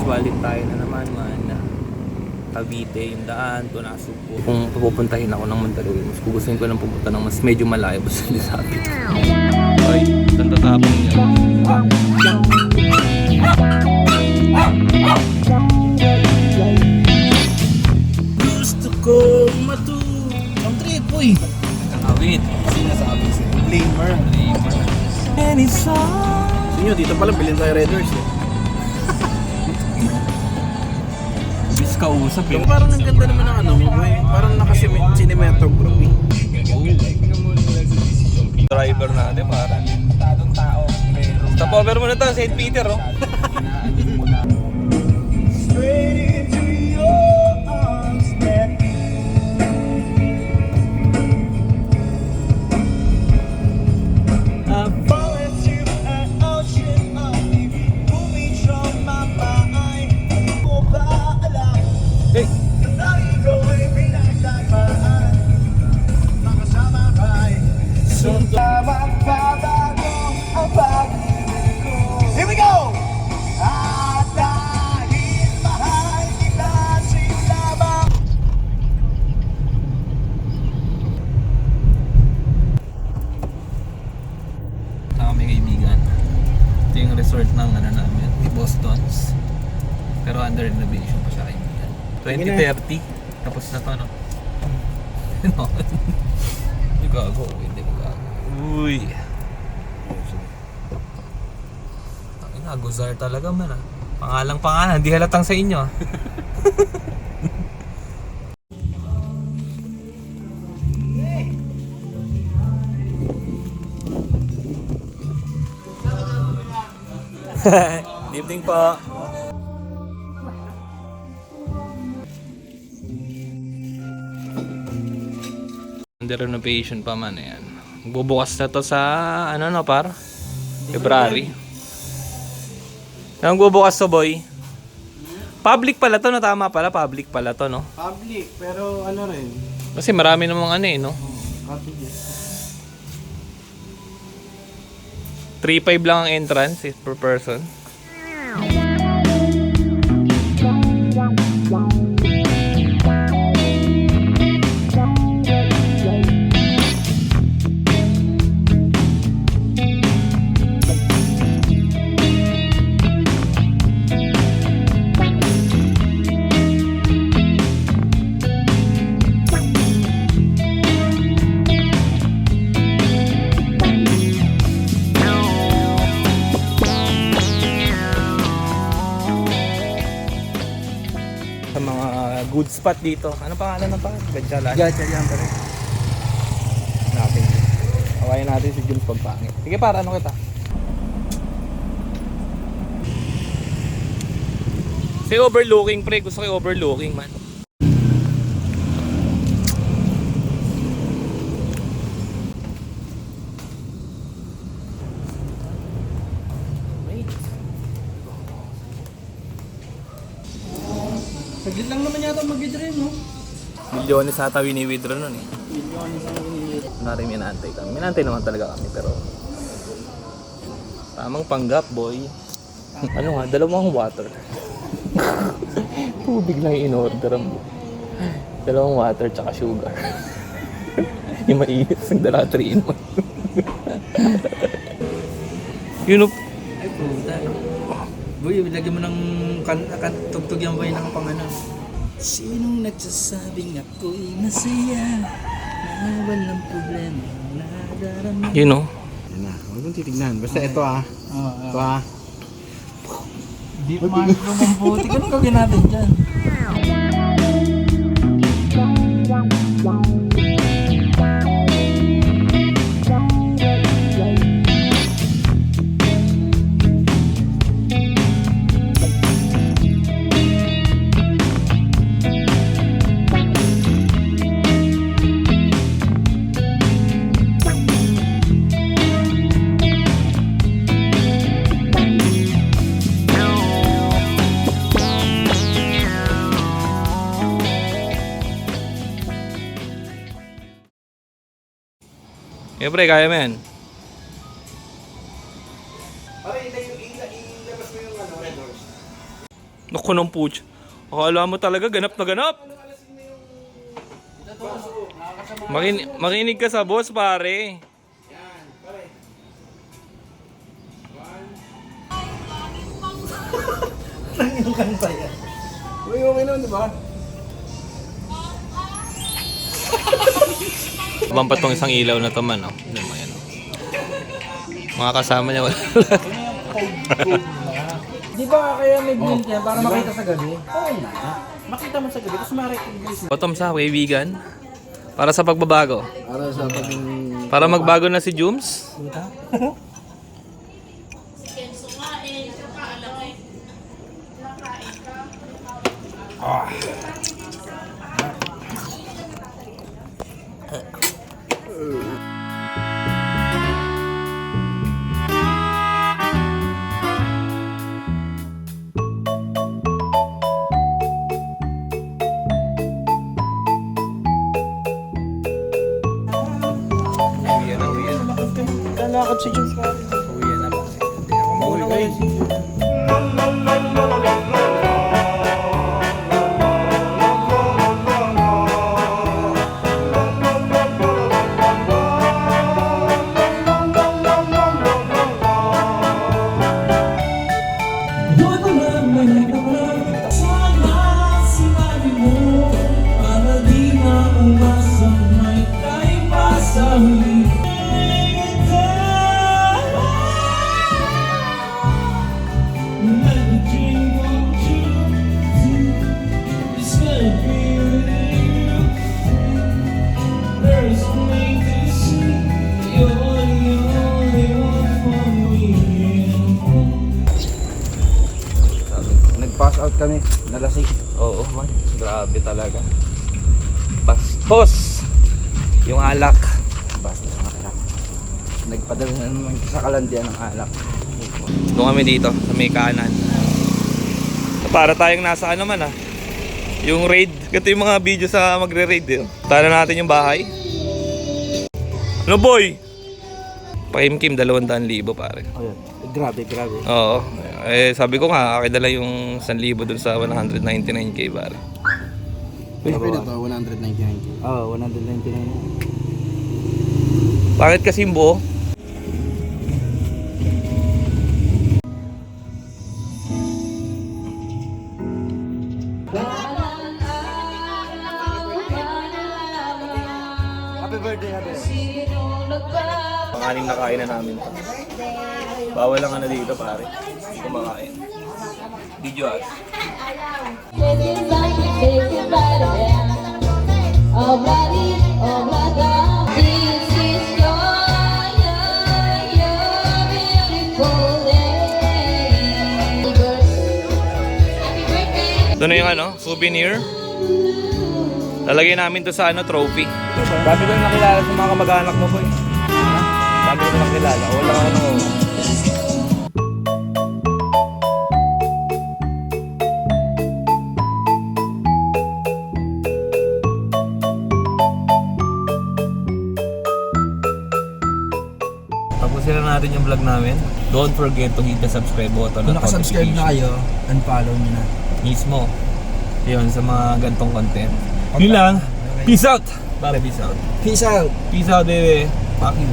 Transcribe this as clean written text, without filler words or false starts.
Balik tayo na naman Cavite yung daan to Nasugbo. Kung pupuntahin ako ng Mandaluyong, mas gugustuhin ko lang pupunta ng mas medyo malayo basta Lisapit. Ay, saan tatapon niya? Gusto ko ang trip, uy. Awit. Sinasabi sa'yo. Blamer. Any song. Sinyo, dito pala bilhin tayo Red Horse eh. Kausap eh. Parang ang ganda naman ng ano mo, boy. Parang naka-cinematography. Driver natin parang stop over muna to, St. Peter oh. Here we go! At dahil mahal kita sinabang. Kami kaibigan. Ito yung resort ng ano namin, di Boston's. Pero under renovation pa siya kaibigan. 2030. Tapos na to no? Hindi gago. Hindi mo gago. Uy. Guzar talaga man ah. Pangalang hindi halatang sa inyo ah. Good evening po. Under renovation pa man yan. Magbubukas na to sa ano no par? February. Nang bubukas to boy. Public pala to no, tama pala, public pala to no. Public, pero ano rin. Kasi marami namang ano eh no. Cottages. 3.5 lang ang entrance per person. Sa mga good spot dito. Ano pangalan ng pangalan? Gatchalan? Gatchalan pa rin. Natin. Awayan natin si Jules pagpangit. Sige para ano kita? Say overlooking pre. Gusto ko yung overlooking man. Saglit lang naman yata mag-withdraw, no? Milyones ata wini-withdraw nun eh. Milyones ang wini-withdraw. Narin minantay kami. Minantay naman talaga kami pero tamang panggap boy. Ano nga, dalawang water. Tubig lang in-order mo. Dalawang water tsaka sugar. Yung mainit ng dala 3 in 1. Yun o. Ay, puta. Boy, lagyan mo ng tugtog yan boy ng pangano. Sinong nagsasabing ako'y masaya na walang problema nadarama. Yun o. Yan na, huwag mong titignan. Basta ito ah. Ito ah. Di man lumambuti. Anong gawin natin dyan? Siyempre, kaya mo yan. Pare, ilabas mo yung red horse. Naku ng puch. Akala mo talaga ganap na ganap. Makinig ka sa boss, pare. Yan, pare. Yung kanta yan. Uy, okay naman, di ba? Bampat tong isang ilaw na to man, oh. Ano mo yan, oh. Mga kasama niya wala. Di ba kaya may build yan para makita sa gabi? Oo na. Makita mo sa gabi, tapos ma-recognize mo. Bottom sa kaibigan. Para sa pagbabago. Para sa pag... Para magbago na si Jums. Lalakad si Jules. Uwi na ba? Mauna kayo. Nag-pass out kami, nalasing. Oo man. Grabe talaga. Bastos! Yung alak. Basta sa alak. Nagpadala na naman sa kalandian ng alak. Doon kami dito, sa may kanan. Para tayong nasa ano man, yung raid. Ganito yung mga video sa magre-raid. Tara natin yung bahay. Ano boy? Pakimkim, 200,000 pare. Oh, yun. Grabe. Oo. Eh, sabi ko nga, akidala yung 1,000 dun sa 199k pare. Pwede to, 199k. Oo, 199. Bakit kasi yung buo? Happy birthday, happy. Pang-anim na kain na namin to. Bawal lang ano dito pare. Hindi kumakain. Video ah. Ito na yung ano, souvenir. Lalagay namin to sa ano, trophy. Dami ko na nakilala sa mga kamag-anak mo boy. Dami ko na nakilala. Wala ano. Tapusin na natin yung vlog namin. Don't forget to hit the subscribe button. Kung nakasubscribe na kayo, unfollow nyo na. Mismo. Yun, sa mga gantong content. Yun lang. Peace out! Pare, peace out. Peace out! Peace out, baby. Fuck you.